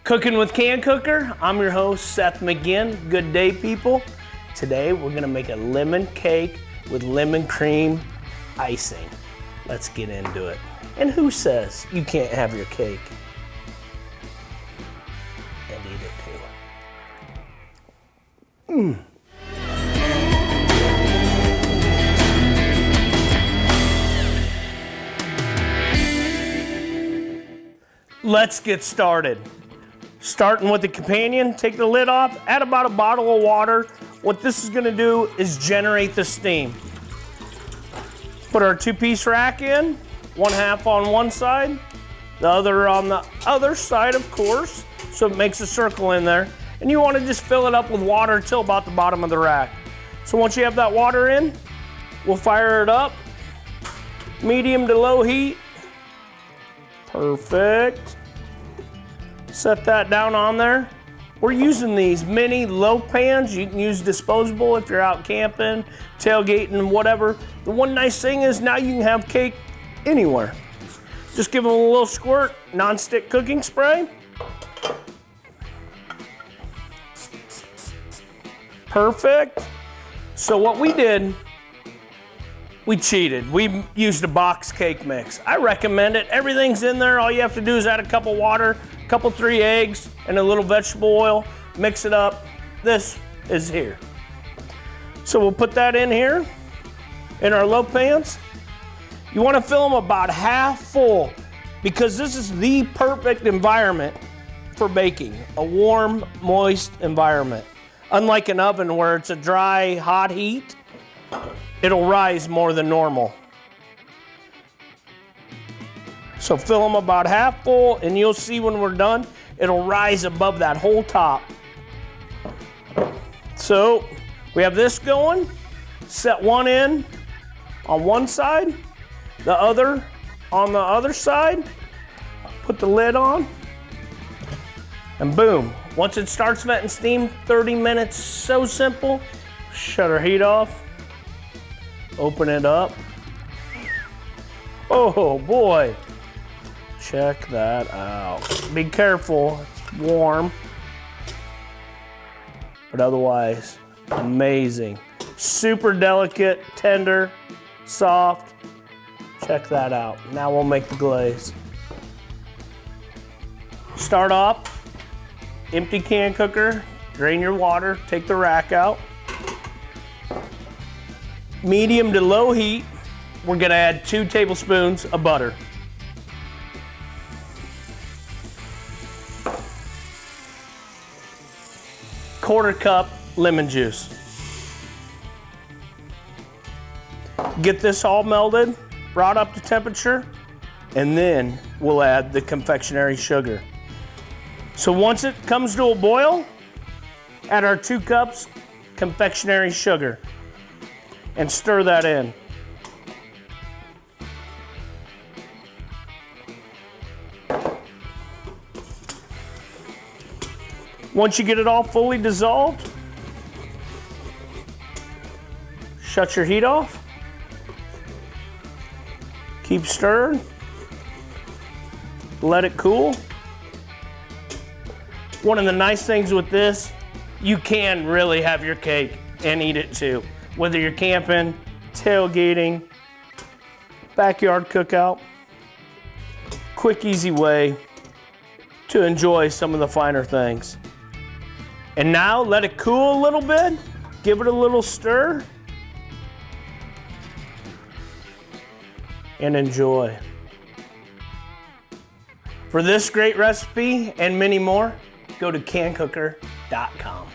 Cooking with CanCooker, I'm your host, Seth McGinn. Good day, people. Today, we're gonna make a lemon cake with lemon cream icing. Let's get into it. And who says you can't have your cake and eat it too? Let's get started. Starting with the companion, take the lid off, add about a bottle of water. What this is gonna do is generate the steam. Put our two-piece rack in, one half on one side, the other on the other side, of course, so it makes a circle in there. And you wanna just fill it up with water till about the bottom of the rack. So once you have that water in, we'll fire it up, medium to low heat. Perfect. Set that down on there. We're using these mini low pans. You can use disposable if you're out camping, tailgating, whatever. The one nice thing is now you can have cake anywhere. Just give them a little squirt, non-stick cooking spray. Perfect. So what we did, we cheated. We used a box cake mix. I recommend it. Everything's in there. All you have to do is add a cup of water, couple 3 eggs, and a little vegetable oil. Mix it up. This is here. So we'll put that in here, in our low pans. You wanna fill them about half full because this is the perfect environment for baking. A warm, moist environment. Unlike an oven where it's a dry, hot heat, it'll rise more than normal. So fill them about half full and you'll see when we're done, it'll rise above that whole top. So we have this going, set one in on one side, the other on the other side, put the lid on, and boom. Once it starts venting steam, 30 minutes, so simple. Shut our heat off, open it up. Oh boy. Check that out. Be careful, it's warm. But otherwise, amazing. Super delicate, tender, soft. Check that out. Now we'll make the glaze. Start off, empty CanCooker, drain your water, take the rack out. Medium to low heat, we're gonna add 2 tablespoons of butter. Quarter cup lemon juice. Get this all melted, brought up to temperature, and then we'll add the confectionery sugar. So once it comes to a boil, add our 2 cups confectionery sugar and stir that in. Once you get it all fully dissolved, shut your heat off. Keep stirring. Let it cool. One of the nice things with this, you can really have your cake and eat it too. Whether you're camping, tailgating, backyard cookout, quick, easy way to enjoy some of the finer things. And now let it cool a little bit, give it a little stir, and enjoy. For this great recipe and many more, go to CanCooker.com.